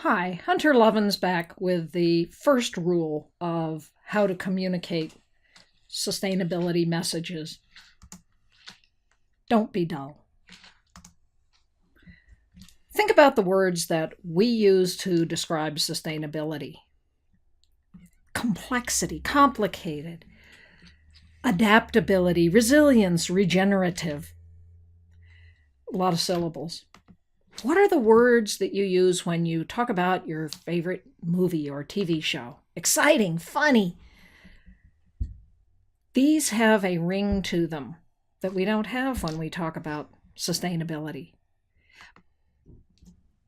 Hi, Hunter Lovin's back with the first rule of how to communicate sustainability messages. Don't be dull. Think about the words that we use to describe sustainability. Complexity, complicated, adaptability, resilience, regenerative. A lot of syllables. What are the words that you use when you talk about your favorite movie or TV show? Exciting, funny. These have a ring to them that we don't have when we talk about sustainability.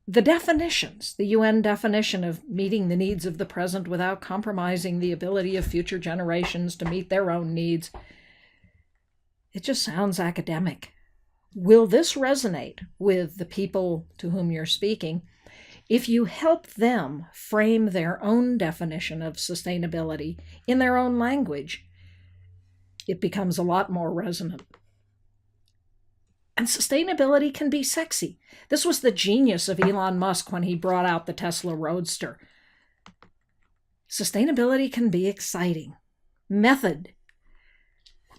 The definitions, the UN definition of meeting the needs of the present without compromising the ability of future generations to meet their own needs, it just sounds academic. Will this resonate with the people to whom you're speaking if you help them frame their own definition of sustainability in their own language? It becomes a lot more resonant. And sustainability can be sexy. This was the genius of Elon Musk when he brought out the Tesla Roadster. Sustainability can be exciting. Method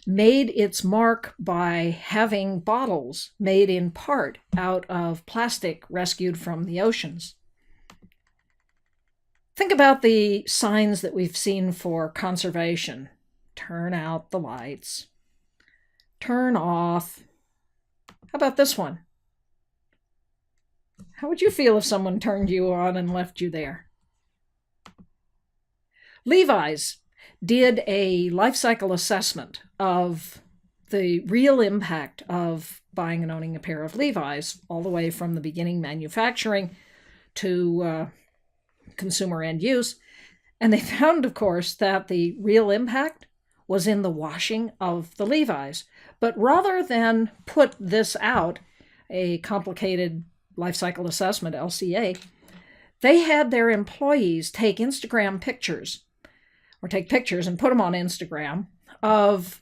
made its mark by having bottles made in part out of plastic rescued from the oceans. Think about the signs that we've seen for conservation. Turn out the lights. Turn off. How about this one? How would you feel if someone turned you on and left you there? Levi's did a life cycle assessment of the real impact of buying and owning a pair of Levi's, all the way from the beginning manufacturing to consumer end use. And they found, of course, that the real impact was in the washing of the Levi's. But rather than put this out, a complicated life cycle assessment, LCA, they had their employees take Instagram pictures, or take pictures and put them on Instagram, of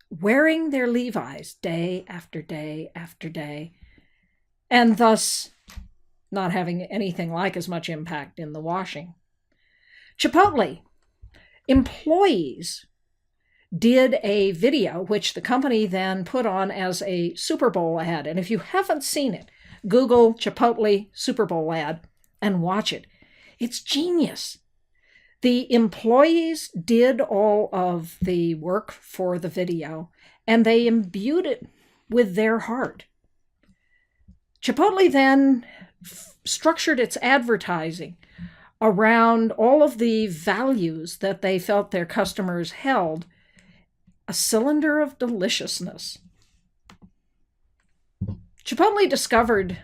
wearing their Levi's day after day after day, and thus not having anything like as much impact in the washing. Chipotle employees did a video, which the company then put on as a Super Bowl ad. And if you haven't seen it, Google Chipotle Super Bowl ad and watch it. It's genius. The employees did all of the work for the video, and they imbued it with their heart. Chipotle then structured its advertising around all of the values that they felt their customers held. A cylinder of deliciousness. Chipotle discovered,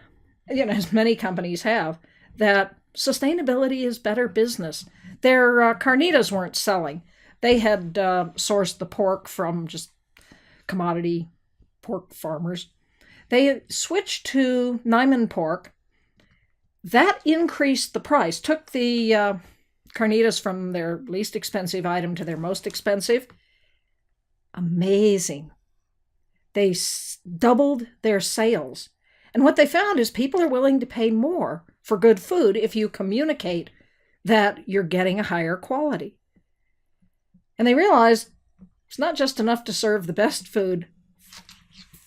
as many companies have, that sustainability is better business. Their carnitas weren't selling. They had sourced the pork from just commodity pork farmers. They switched to Nyman pork. That increased the price, took the carnitas from their least expensive item to their most expensive. Amazing. They doubled their sales. And what they found is people are willing to pay more for good food if you communicate that you're getting a higher quality. And they realized it's not just enough to serve the best food.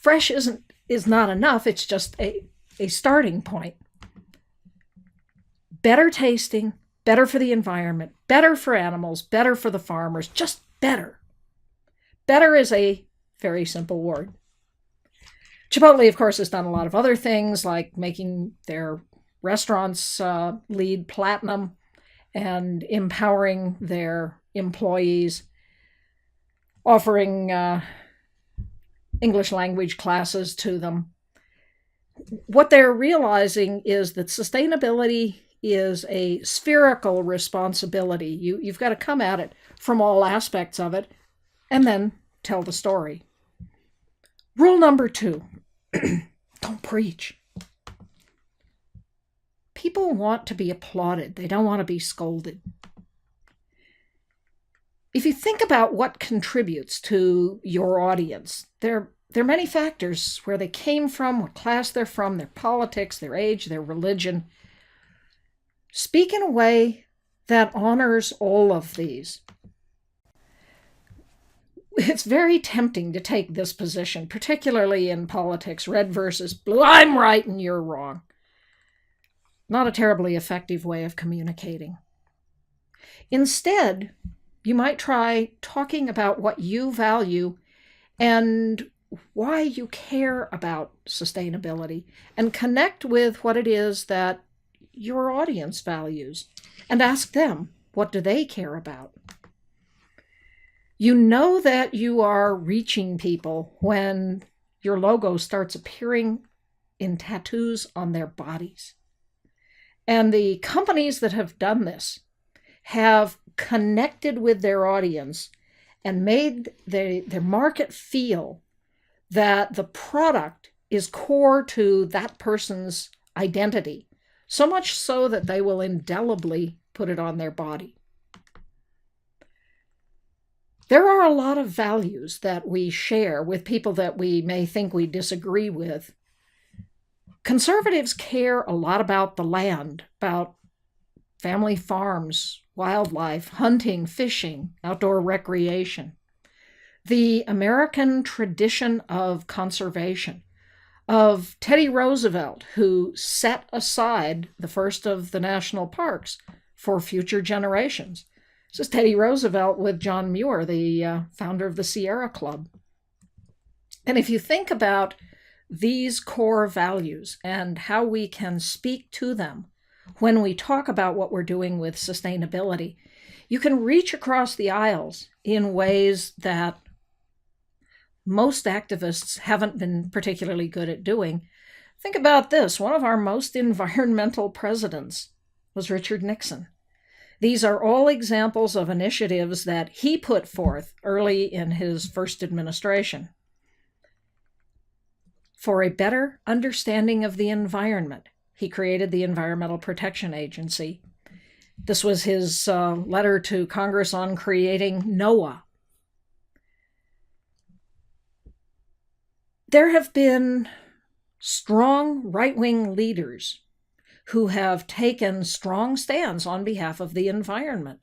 Fresh is not enough. It's just a starting point. Better tasting, better for the environment, better for animals, better for the farmers, just better. Better is a very simple word. Chipotle, of course, has done a lot of other things, like making their restaurants LEED Platinum and empowering their employees, offering English language classes to them. What they're realizing is that sustainability is a spherical responsibility. You've got to come at it from all aspects of it, and then tell the story. Rule number 2, don't preach. People want to be applauded. They don't want to be scolded. If you think about what contributes to your audience, there are many factors: where they came from, what class they're from, their politics, their age, their religion. Speak in a way that honors all of these. It's very tempting to take this position, particularly in politics, red versus blue. I'm right and you're wrong. Not a terribly effective way of communicating. Instead, you might try talking about what you value and why you care about sustainability, and connect with what it is that your audience values and ask them, what do they care about? You know that you are reaching people when your logo starts appearing in tattoos on their bodies. And the companies that have done this have connected with their audience and made their market feel that the product is core to that person's identity, so much so that they will indelibly put it on their body. There are a lot of values that we share with people that we may think we disagree with. Conservatives care a lot about the land, about family farms, wildlife, hunting, fishing, outdoor recreation. The American tradition of conservation, of Teddy Roosevelt, who set aside the first of the national parks for future generations. This is Teddy Roosevelt with John Muir, the founder of the Sierra Club. And if you think about these core values and how we can speak to them when we talk about what we're doing with sustainability, you can reach across the aisles in ways that most activists haven't been particularly good at doing. Think about this. One of our most environmental presidents was Richard Nixon. These are all examples of initiatives that he put forth early in his first administration for a better understanding of the environment. He created the Environmental Protection Agency. This was his letter to Congress on creating NOAA. There have been strong right-wing leaders who have taken strong stands on behalf of the environment.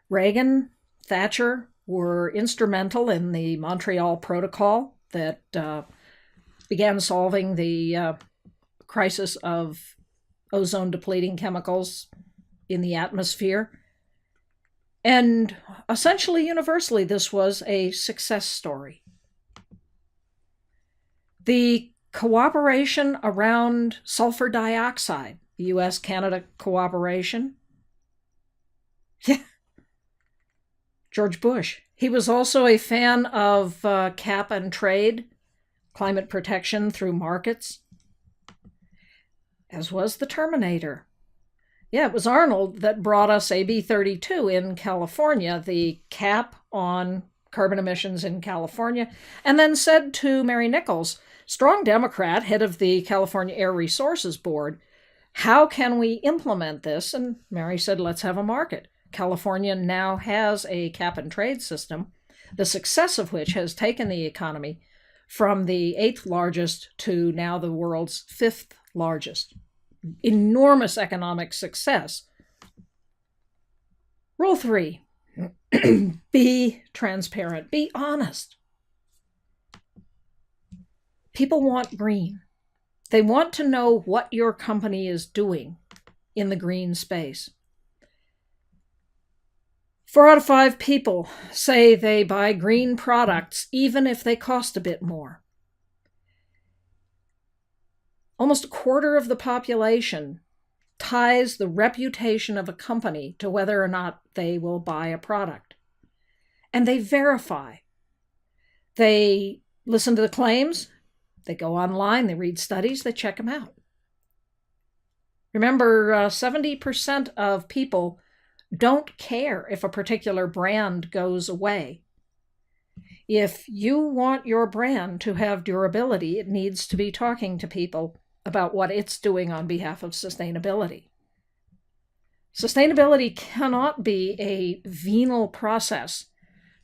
Reagan, Thatcher were instrumental in the Montreal Protocol that began solving the crisis of ozone-depleting chemicals in the atmosphere. And essentially, universally, this was a success story. The cooperation around sulfur dioxide, the U.S.-Canada cooperation. Yeah. George Bush. He was also a fan of cap and trade, climate protection through markets, as was the Terminator. Yeah, it was Arnold that brought us AB 32 in California, the cap on carbon emissions in California, and then said to Mary Nichols, strong Democrat, head of the California Air Resources Board, how can we implement this? And Mary said, let's have a market. California now has a cap and trade system, the success of which has taken the economy from the 8th largest to now the world's 5th largest. Enormous economic success. Rule 3, be transparent, be honest. People want green. They want to know what your company is doing in the green space. 4 out of 5 people say they buy green products even if they cost a bit more. Almost a quarter of the population ties the reputation of a company to whether or not they will buy a product. And they verify. They listen to the claims, they go online, they read studies, they check them out. Remember, 70% of people don't care if a particular brand goes away. If you want your brand to have durability, it needs to be talking to people about what it's doing on behalf of sustainability. Sustainability cannot be a venal process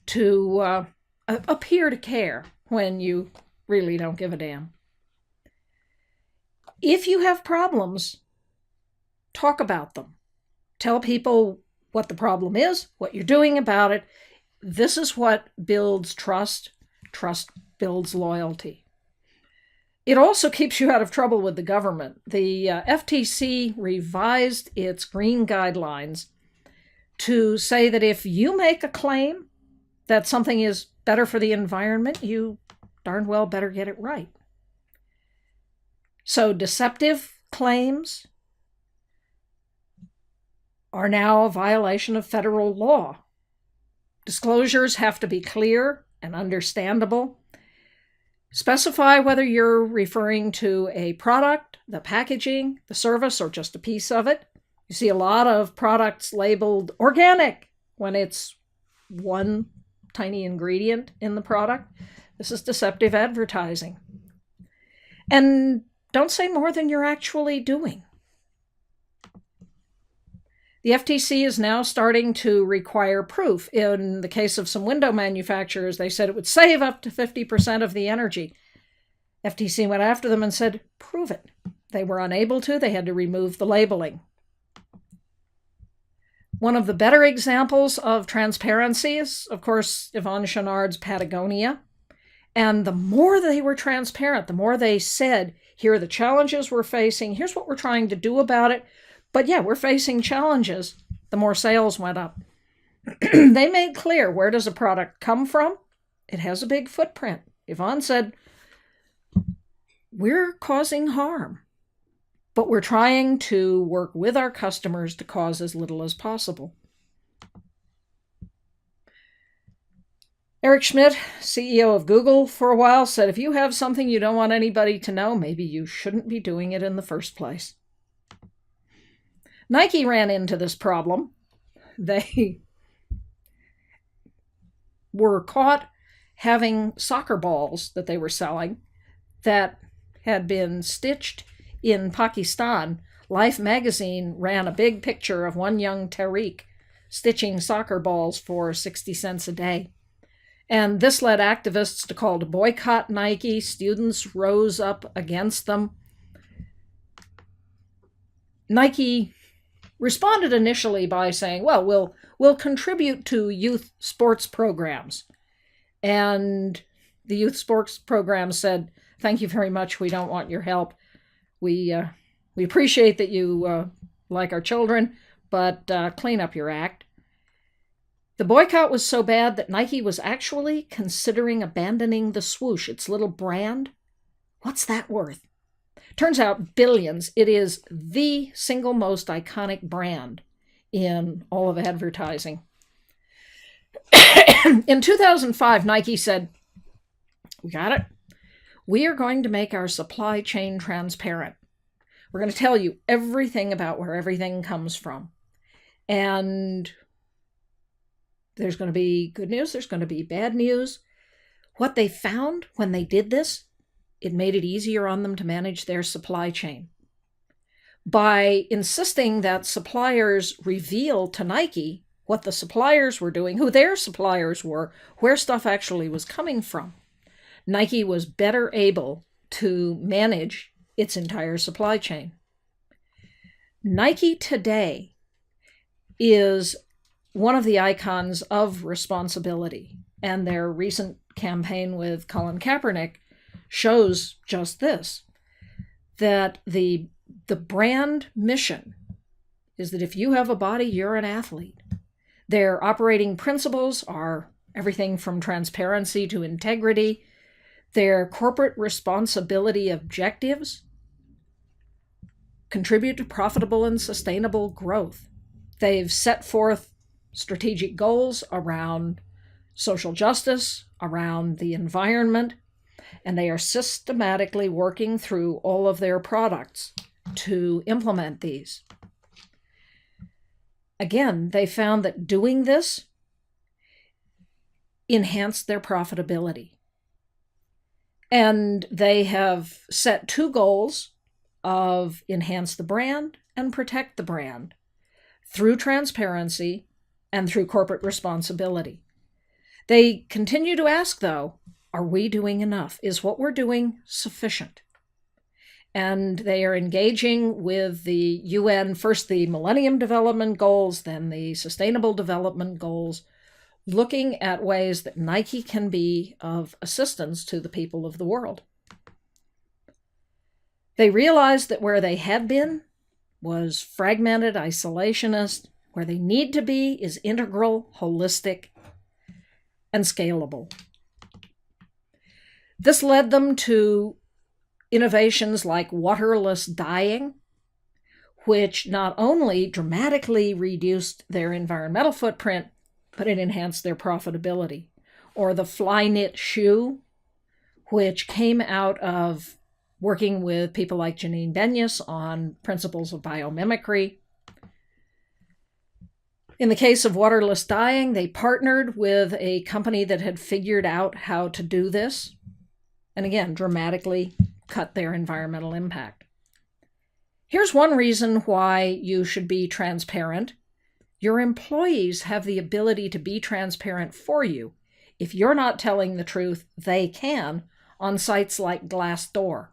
to appear to care when you really don't give a damn. If you have problems, talk about them. Tell people what the problem is, what you're doing about it. This is what builds trust. Trust builds loyalty. It also keeps you out of trouble with the government. The FTC revised its green guidelines to say that if you make a claim that something is better for the environment, you darn well better get it right. So deceptive claims are now a violation of federal law. Disclosures have to be clear and understandable. Specify whether you're referring to a product, the packaging, the service, or just a piece of it. You see a lot of products labeled organic when it's one tiny ingredient in the product. This is deceptive advertising. And don't say more than you're actually doing. The FTC is now starting to require proof. In the case of some window manufacturers, they said it would save up to 50% of the energy. FTC went after them and said, prove it. They were unable to. They had to remove the labeling. One of the better examples of transparency is, of course, Yvon Chouinard's Patagonia. And the more they were transparent, the more they said, here are the challenges we're facing, here's what we're trying to do about it. But yeah, we're facing challenges. The more sales went up. They made clear, where does a product come from? It has a big footprint. Yvon said, we're causing harm, but we're trying to work with our customers to cause as little as possible. Eric Schmidt, CEO of Google for a while, said, if you have something you don't want anybody to know, maybe you shouldn't be doing it in the first place. Nike ran into this problem. They were caught having soccer balls that they were selling that had been stitched in Pakistan. Life magazine ran a big picture of one young Tariq stitching soccer balls for 60 cents a day. And this led activists to call to boycott Nike. Students rose up against them. Nike responded initially by saying, well, we'll contribute to youth sports programs. And the youth sports programs said, thank you very much. We don't want your help. We appreciate that you like our children, but clean up your act. The boycott was so bad that Nike was actually considering abandoning the swoosh, its little brand. What's that worth? Turns out billions. It is the single most iconic brand in all of advertising. In 2005, Nike said, we got it. We are going to make our supply chain transparent. We're going to tell you everything about where everything comes from. And there's going to be good news. There's going to be bad news. What they found when they did this, it made it easier on them to manage their supply chain. By insisting that suppliers reveal to Nike what the suppliers were doing, who their suppliers were, where stuff actually was coming from, Nike was better able to manage its entire supply chain. Nike today is one of the icons of responsibility, and their recent campaign with Colin Kaepernick shows just this, that the brand mission is that if you have a body, you're an athlete. Their operating principles are everything from transparency to integrity. Their corporate responsibility objectives contribute to profitable and sustainable growth. They've set forth strategic goals around social justice, around the environment, and they are systematically working through all of their products to implement these. Again, they found that doing this enhanced their profitability. And they have set two goals of enhance the brand and protect the brand through transparency and through corporate responsibility. They continue to ask, though, are we doing enough? Is what we're doing sufficient? And they are engaging with the UN, first the Millennium Development Goals, then the Sustainable Development Goals, looking at ways that Nike can be of assistance to the people of the world. They realized that where they had been was fragmented, isolationist. Where they need to be is integral, holistic, and scalable. This led them to innovations like waterless dyeing, which not only dramatically reduced their environmental footprint, but it enhanced their profitability. Or the fly knit shoe, which came out of working with people like Janine Benyus on principles of biomimicry. In the case of waterless dyeing, they partnered with a company that had figured out how to do this, and again, dramatically cut their environmental impact. Here's one reason why you should be transparent. Your employees have the ability to be transparent for you. If you're not telling the truth, they can on sites like Glassdoor.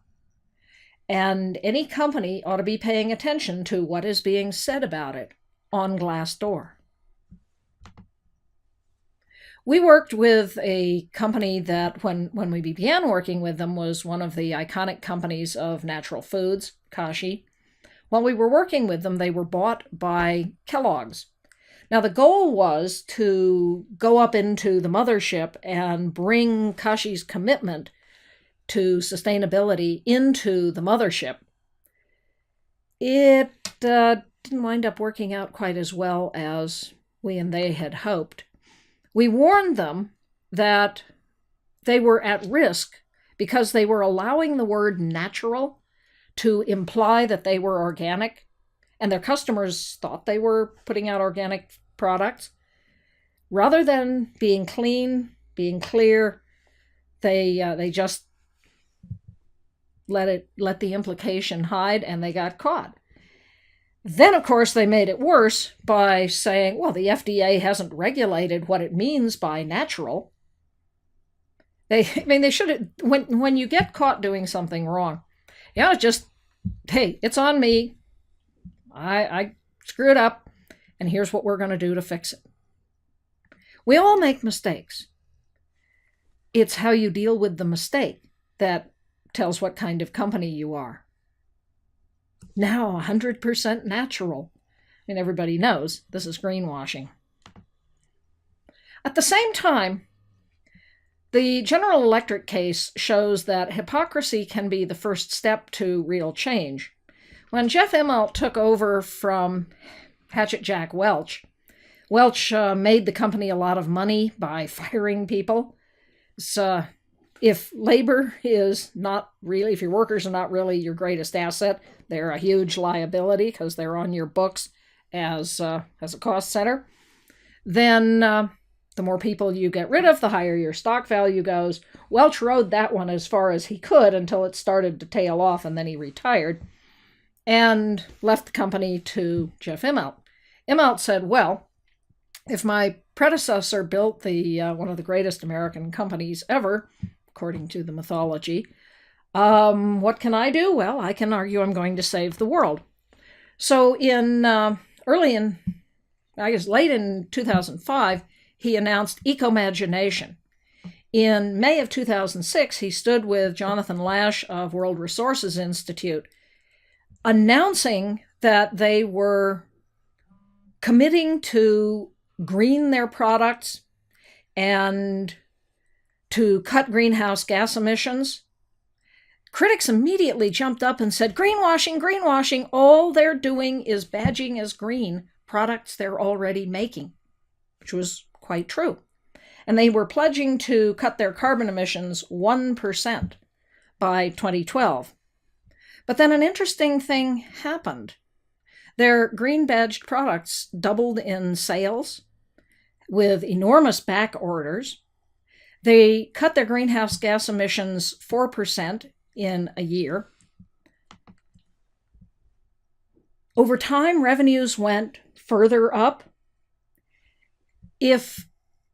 And any company ought to be paying attention to what is being said about it on Glassdoor. We worked with a company that, when we began working with them, was one of the iconic companies of natural foods, Kashi. While we were working with them, they were bought by Kellogg's. Now, the goal was to go up into the mothership and bring Kashi's commitment to sustainability into the mothership. It didn't wind up working out quite as well as we and they had hoped. We warned them that they were at risk because they were allowing the word natural to imply that they were organic, and their customers thought they were putting out organic products. Rather than being clean, being clear, they just let the implication hide, and they got caught. Then, of course, they made it worse by saying, well, the FDA hasn't regulated what it means by natural. They should have, when you get caught doing something wrong, you know, just, hey, it's on me. I screwed up, and here's what we're going to do to fix it. We all make mistakes. It's how you deal with the mistake that tells what kind of company you are. Now 100% natural. And everybody knows this is greenwashing. At the same time, the General Electric case shows that hypocrisy can be the first step to real change. When Jeff Immelt took over from Hatchet Jack Welch, Welch made the company a lot of money by firing people. So if labor is not really, if your workers are not really your greatest asset, they're a huge liability because they're on your books as a cost center, then the more people you get rid of, the higher your stock value goes. Welch rode that one as far as he could until it started to tail off, and then he retired and left the company to Jeff Immelt. Immelt said, well, if my predecessor built the one of the greatest American companies ever, according to the mythology, what can I do? Well, I can argue I'm going to save the world. So late in 2005, he announced Ecomagination. In May of 2006, he stood with Jonathan Lash of World Resources Institute, announcing that they were committing to green their products and to cut greenhouse gas emissions. Critics immediately jumped up and said, greenwashing, greenwashing. All they're doing is badging as green products they're already making, which was quite true. And they were pledging to cut their carbon emissions 1% by 2012. But then an interesting thing happened. Their green badged products doubled in sales with enormous back orders. They cut their greenhouse gas emissions 4% in a year. Over time, revenues went further up. If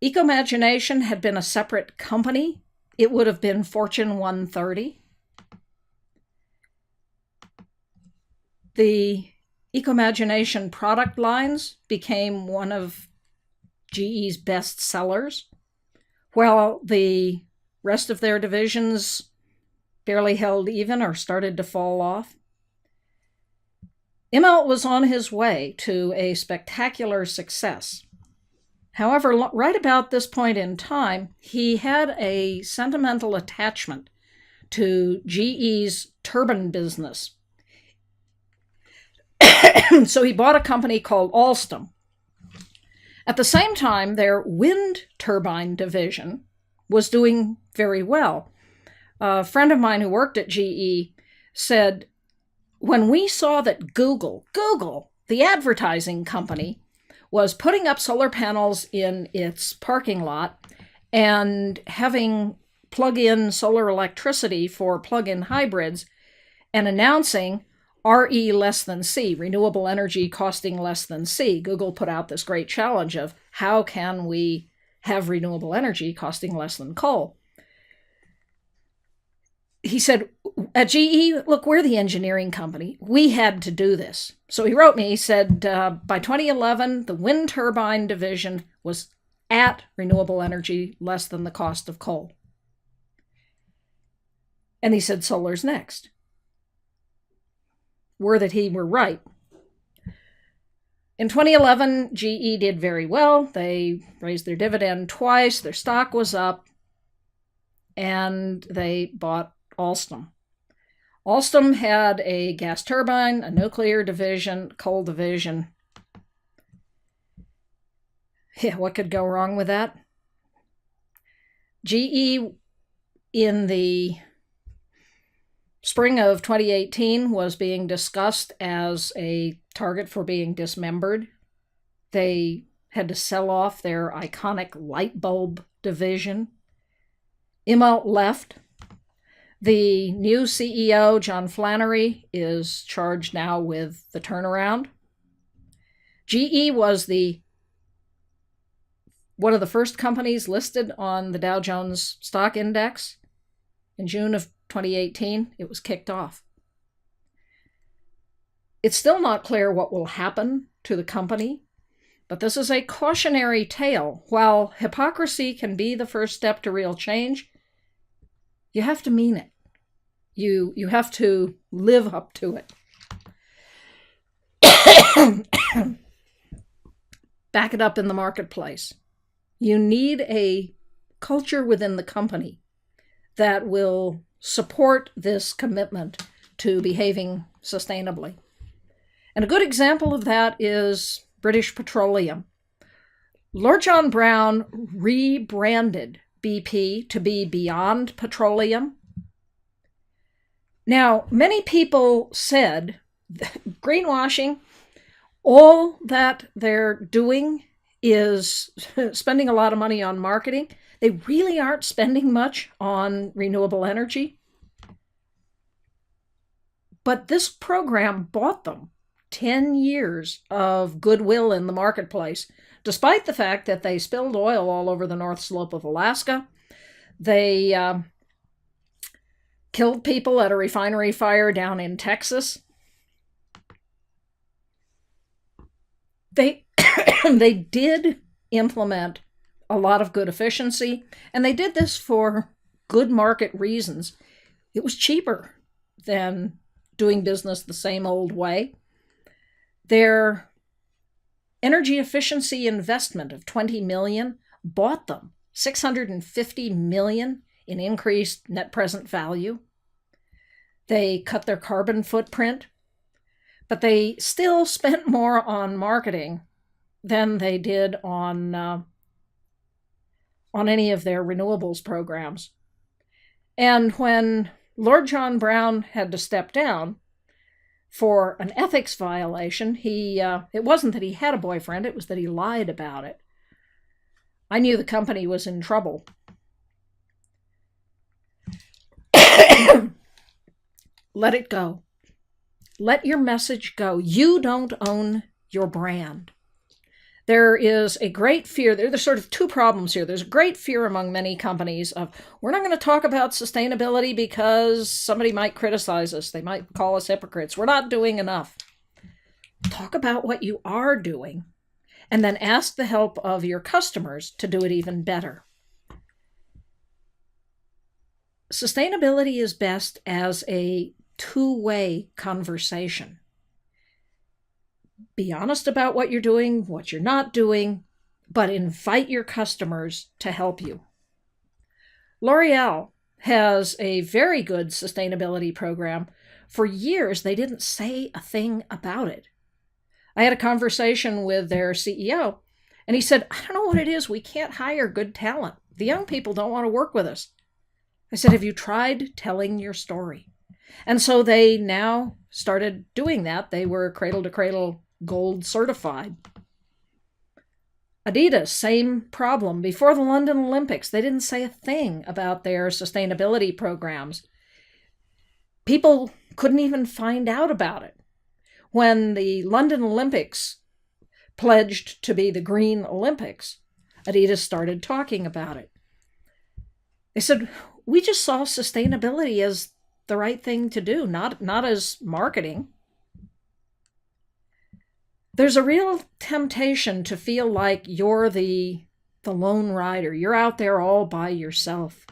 Ecomagination had been a separate company, it would have been Fortune 130. the Ecomagination product lines became one of GE's best sellers, while the rest of their divisions barely held even or started to fall off. Immelt was on his way to a spectacular success. However, right about this point in time, he had a sentimental attachment to GE's turbine business. So he bought a company called Alstom. At the same time, their wind turbine division was doing very well. A friend of mine who worked at GE said, when we saw that Google, the advertising company, was putting up solar panels in its parking lot and having plug-in solar electricity for plug-in hybrids and announcing RE less than C, renewable energy costing less than C. Google put out this great challenge of how can we have renewable energy costing less than coal? He said, at GE, look, we're the engineering company. We had to do this. So he wrote me, he said, by 2011, the wind turbine division was at renewable energy less than the cost of coal. And he said, solar's next. Were that he were right. In 2011, GE did very well. They raised their dividend twice. Their stock was up. And they bought Alstom. Alstom had a gas turbine, a nuclear division, coal division. Yeah, what could go wrong with that? GE in the spring of 2018 was being discussed as a target for being dismembered. They had to sell off their iconic light bulb division. Immelt left. The new CEO, John Flannery, is charged now with the turnaround. GE was one of the first companies listed on the Dow Jones Stock Index. In June of 2018, it was kicked off. It's still not clear what will happen to the company, but this is a cautionary tale. While hypocrisy can be the first step to real change, you have to mean it. You have to live up to it. Back it up in the marketplace. You need a culture within the company that will support this commitment to behaving sustainably. And a good example of that is British Petroleum. Lord John Browne rebranded BP to be Beyond Petroleum. Now, many people said greenwashing, all that they're doing is spending a lot of money on marketing. They really aren't spending much on renewable energy. But this program bought them 10 years of goodwill in the marketplace, despite the fact that they spilled oil all over the North Slope of Alaska. They killed people at a refinery fire down in Texas. They did implement a lot of good efficiency, and they did this for good market reasons. It was cheaper than doing business the same old way. Their energy efficiency investment of $20 million bought them $650 million in increased net present value. They cut their carbon footprint, but they still spent more on marketing than they did on any of their renewables programs. And when Lord John Browne had to step down for an ethics violation, it wasn't that he had a boyfriend, it was that he lied about it. I knew the company was in trouble. Let it go. Let your message go. You don't own your brand. There is a great fear. There's sort of two problems here. There's a great fear among many companies of, we're not going to talk about sustainability because somebody might criticize us. They might call us hypocrites. We're not doing enough. Talk about what you are doing, and then ask the help of your customers to do it even better. Sustainability is best as a two-way conversation. Be honest about what you're doing, what you're not doing, but invite your customers to help you. L'Oreal has a very good sustainability program. For years, they didn't say a thing about it. I had a conversation with their CEO, and he said, I don't know what it is. We can't hire good talent. The young people don't want to work with us. I said, have you tried telling your story? And so they now started doing that. They were Cradle to Cradle Gold certified. Adidas, same problem. Before the London Olympics, they didn't say a thing about their sustainability programs. People couldn't even find out about it. When the London Olympics pledged to be the Green Olympics, Adidas started talking about it. They said, we just saw sustainability as the right thing to do, not as marketing. There's a real temptation to feel like you're the lone rider. You're out there all by yourself.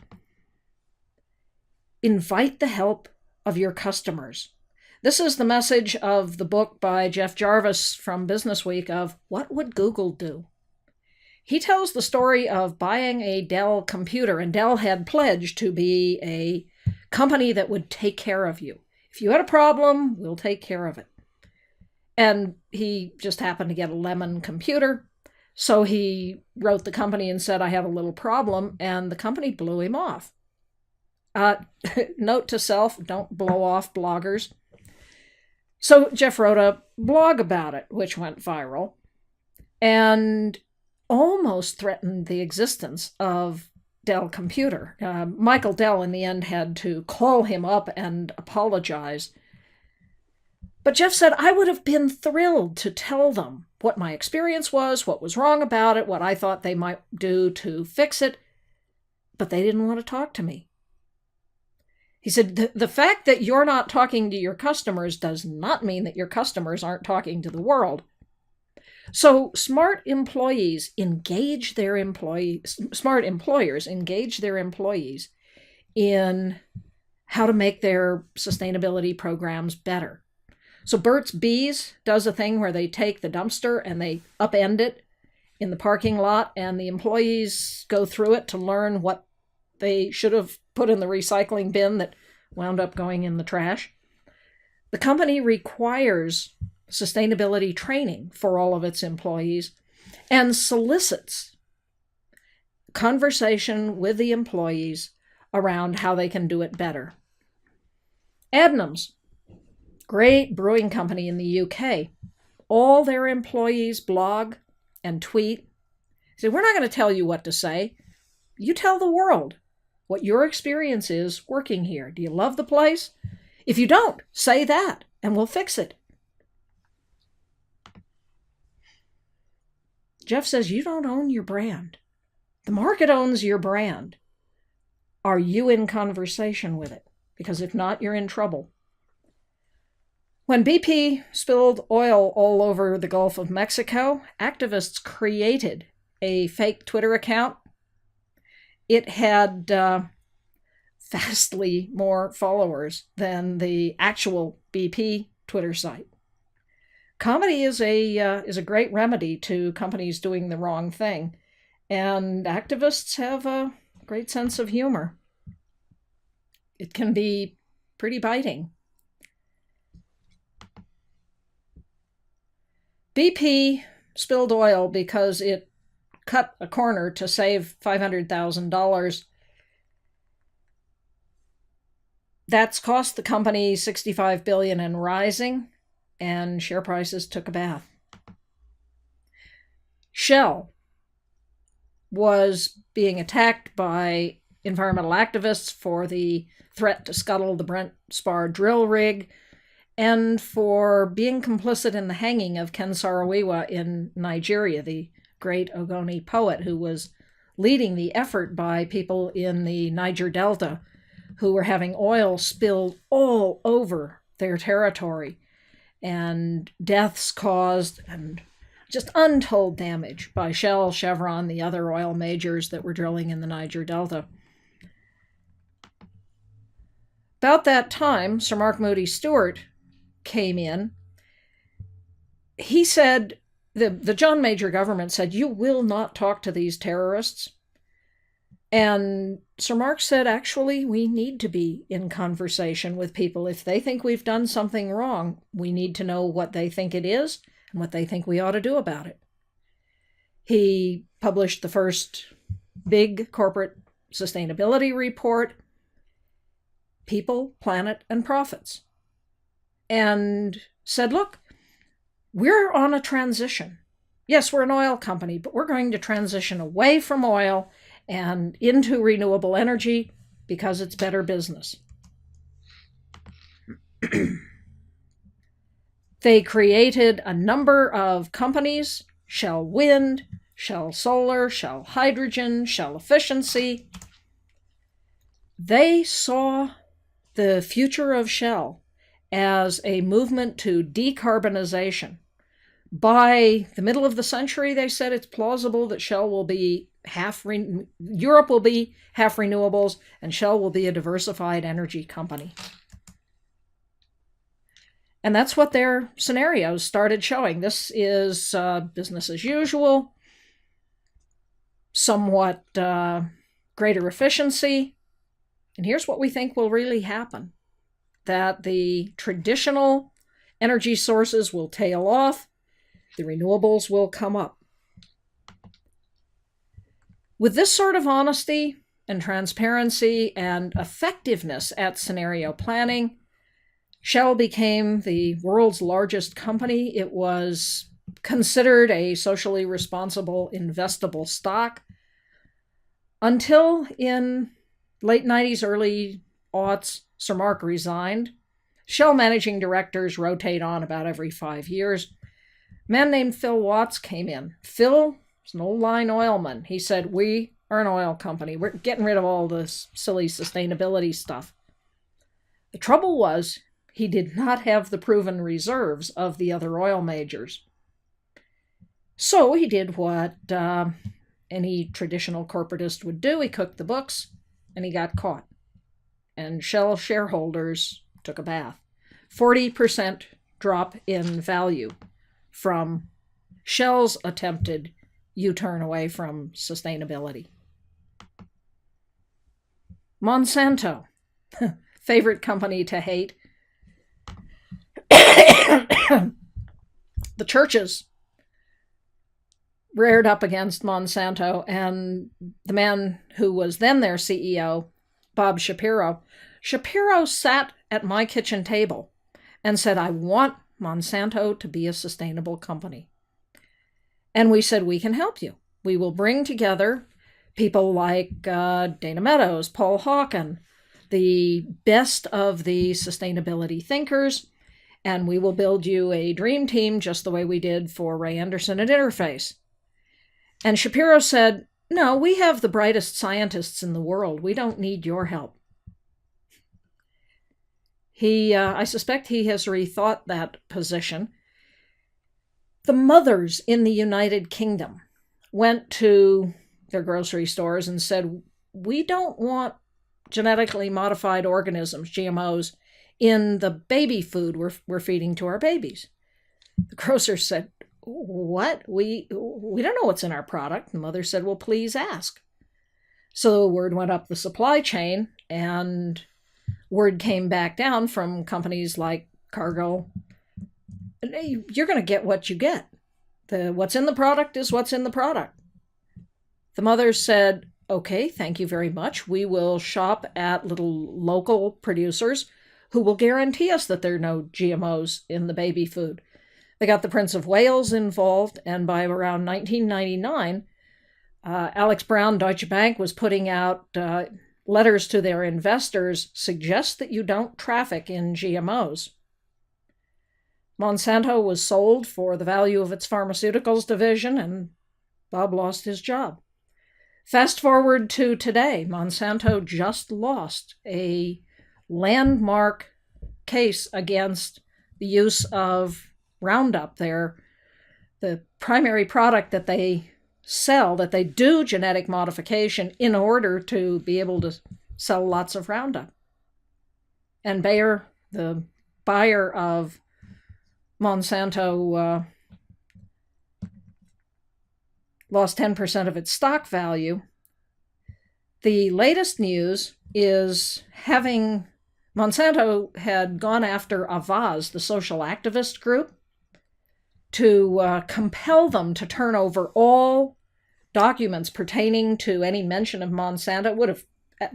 Invite the help of your customers. This is the message of the book by Jeff Jarvis from Businessweek of What Would Google Do? He tells the story of buying a Dell computer, and Dell had pledged to be a company that would take care of you. If you had a problem, we'll take care of it. And he just happened to get a lemon computer. So he wrote the company and said, I have a little problem, and the company blew him off. Note to self, don't blow off bloggers. So Jeff wrote a blog about it, which went viral, and almost threatened the existence of Dell Computer. Michael Dell, in the end, had to call him up and apologize. But Jeff said, I would have been thrilled to tell them what my experience was, what was wrong about it, what I thought they might do to fix it, but they didn't want to talk to me. He said, the fact that you're not talking to your customers does not mean that your customers aren't talking to the world. So smart employers engage their employees in how to make their sustainability programs better. So Burt's Bees does a thing where they take the dumpster and they upend it in the parking lot, and the employees go through it to learn what they should have put in the recycling bin that wound up going in the trash. The company requires sustainability training for all of its employees and solicits conversation with the employees around how they can do it better. Adnams, great brewing company in the UK, all their employees blog and tweet. Say, we're not going to tell you what to say. You tell the world what your experience is working here. Do you love the place? If you don't, say that, and we'll fix it. Jeff says, you don't own your brand. The market owns your brand. Are you in conversation with it? Because if not, you're in trouble. When BP spilled oil all over the Gulf of Mexico, activists created a fake Twitter account. It had vastly more followers than the actual BP Twitter site. Comedy is a great remedy to companies doing the wrong thing, and activists have a great sense of humor. It can be pretty biting. BP spilled oil because it cut a corner to save $500,000. That's cost the company $65 billion and rising, and share prices took a bath. Shell was being attacked by environmental activists for the threat to scuttle the Brent Spar drill rig and for being complicit in the hanging of Ken Saro-Wiwa in Nigeria, the great Ogoni poet who was leading the effort by people in the Niger Delta who were having oil spilled all over their territory. and deaths caused and just untold damage by Shell, Chevron, the other oil majors that were drilling in the Niger Delta. About that time, Sir Mark Moody Stuart came in. He said, the John Major government said, you will not talk to these terrorists. And Sir Mark said, actually, we need to be in conversation with people. If they think we've done something wrong, we need to know what they think it is and what they think we ought to do about it. He published the first big corporate sustainability report, People, Planet, and Profits, and said, look, we're on a transition. Yes, we're an oil company, but we're going to transition away from oil and into renewable energy because it's better business. They created a number of companies: Shell Wind, Shell Solar, Shell Hydrogen, Shell Efficiency. They saw the future of Shell as a movement to decarbonization. By the middle of the century, they said it's plausible that Shell will be Europe will be half renewables, and Shell will be a diversified energy company. And that's what their scenarios started showing. This is business as usual, somewhat greater efficiency. And here's what we think will really happen: that the traditional energy sources will tail off, the renewables will come up. With this sort of honesty and transparency and effectiveness at scenario planning, Shell became the world's largest company. It was considered a socially responsible, investable stock until in late 90s, early aughts, Sir Mark resigned. Shell managing directors rotate on about every 5 years. A man named Phil Watts came in. Phil was an old line oilman. He said, we are an oil company. We're getting rid of all this silly sustainability stuff. The trouble was, he did not have the proven reserves of the other oil majors. So he did what any traditional corporatist would do. He cooked the books, and he got caught. And Shell shareholders took a bath. 40% drop in value from Shell's attempted U-turn away from sustainability. Monsanto, favorite company to hate. The churches reared up against Monsanto, and the man who was then their CEO, Bob Shapiro, sat at my kitchen table and said, I want Monsanto to be a sustainable company. And we said, we can help you. We will bring together people like Dana Meadows, Paul Hawken, the best of the sustainability thinkers, and we will build you a dream team just the way we did for Ray Anderson at Interface. And Shapiro said, no, we have the brightest scientists in the world. We don't need your help. I suspect he has rethought that position. The mothers in the United Kingdom went to their grocery stores and said, we don't want genetically modified organisms, GMOs, in the baby food we're feeding to our babies. The grocer said, what? We don't know what's in our product. The mother said, well, please ask. So the word went up the supply chain, and word came back down from companies like Cargill. You're going to get what you get. What's in the product is what's in the product. The mother said, okay, thank you very much. We will shop at little local producers who will guarantee us that there are no GMOs in the baby food. They got the Prince of Wales involved, and by around 1999, Alex Brown, Deutsche Bank, was putting out letters to their investors, suggest that you don't traffic in GMOs. Monsanto was sold for the value of its pharmaceuticals division, and Bob lost his job. Fast forward to today, Monsanto just lost a landmark case against the use of Roundup. The primary product that they sell, that they do genetic modification in order to be able to sell lots of Roundup. And Bayer, the buyer of Monsanto, lost 10% of its stock value. The latest news is Monsanto had gone after Avaz, the social activist group, to compel them to turn over all documents pertaining to any mention of Monsanto. It would have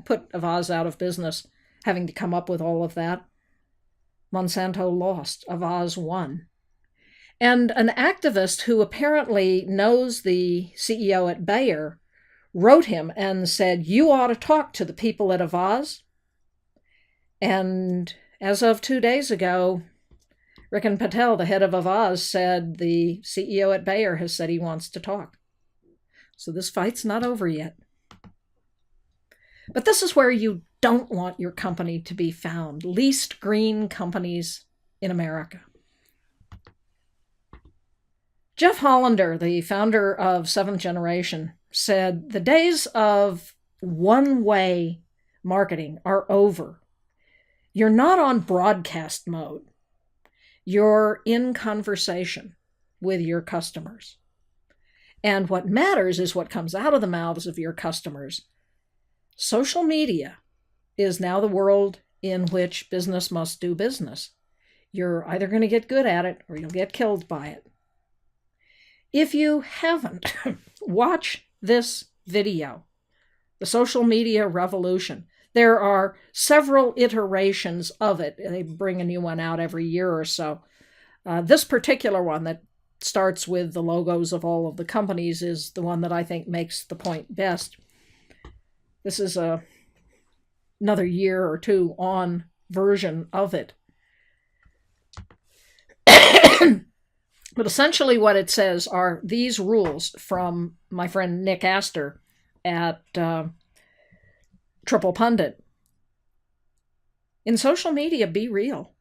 put Avaz out of business, having to come up with all of that. Monsanto lost. Avaz won. And an activist who apparently knows the CEO at Bayer wrote him and said, "You ought to talk to the people at Avaz." And as of 2 days ago, Riken Patel, the head of Avaz, said the CEO at Bayer has said he wants to talk. So this fight's not over yet. But this is where you don't want your company to be found. Least green companies in America. Jeff Hollander, the founder of Seventh Generation, said the days of one-way marketing are over. You're not on broadcast mode. You're in conversation with your customers. And what matters is what comes out of the mouths of your customers. Social media is now the world in which business must do business. You're either going to get good at it or you'll get killed by it. If you haven't, watch this video, The Social Media Revolution. There are several iterations of it. They bring a new one out every year or so. This particular one that starts with the logos of all of the companies is the one that I think makes the point best. This is another year or two on version of it. But essentially what it says are these rules from my friend Nick Astor at Triple Pundit. In social media, be real.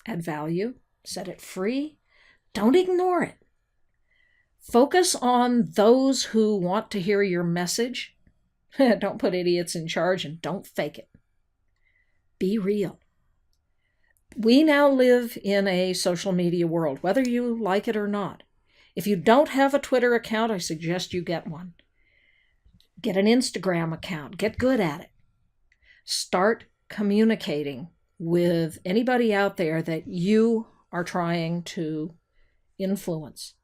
Add value. Set it free. Don't ignore it. Focus on those who want to hear your message. Don't put idiots in charge, and don't fake it. Be real. We now live in a social media world, whether you like it or not. If you don't have a Twitter account, I suggest you get one. Get an Instagram account. Get good at it. Start communicating with anybody out there that you are trying to influence.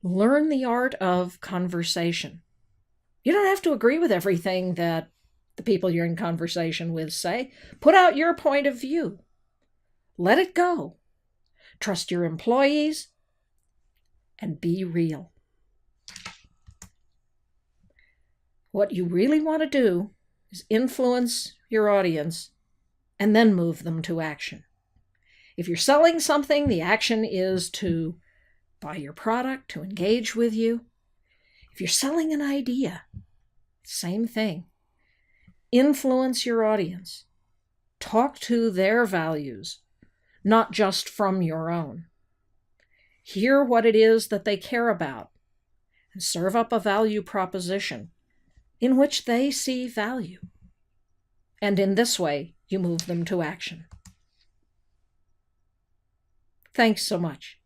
Learn the art of conversation. You don't have to agree with everything that the people you're in conversation with say. Put out your point of view. Let it go. Trust your employees and be real. What you really want to do is influence your audience and then move them to action. If you're selling something, the action is to buy your product, to engage with you. If you're selling an idea, same thing. Influence your audience. Talk to their values, not just from your own. Hear what it is that they care about and serve up a value proposition in which they see value. And in this way, you move them to action. Thanks so much.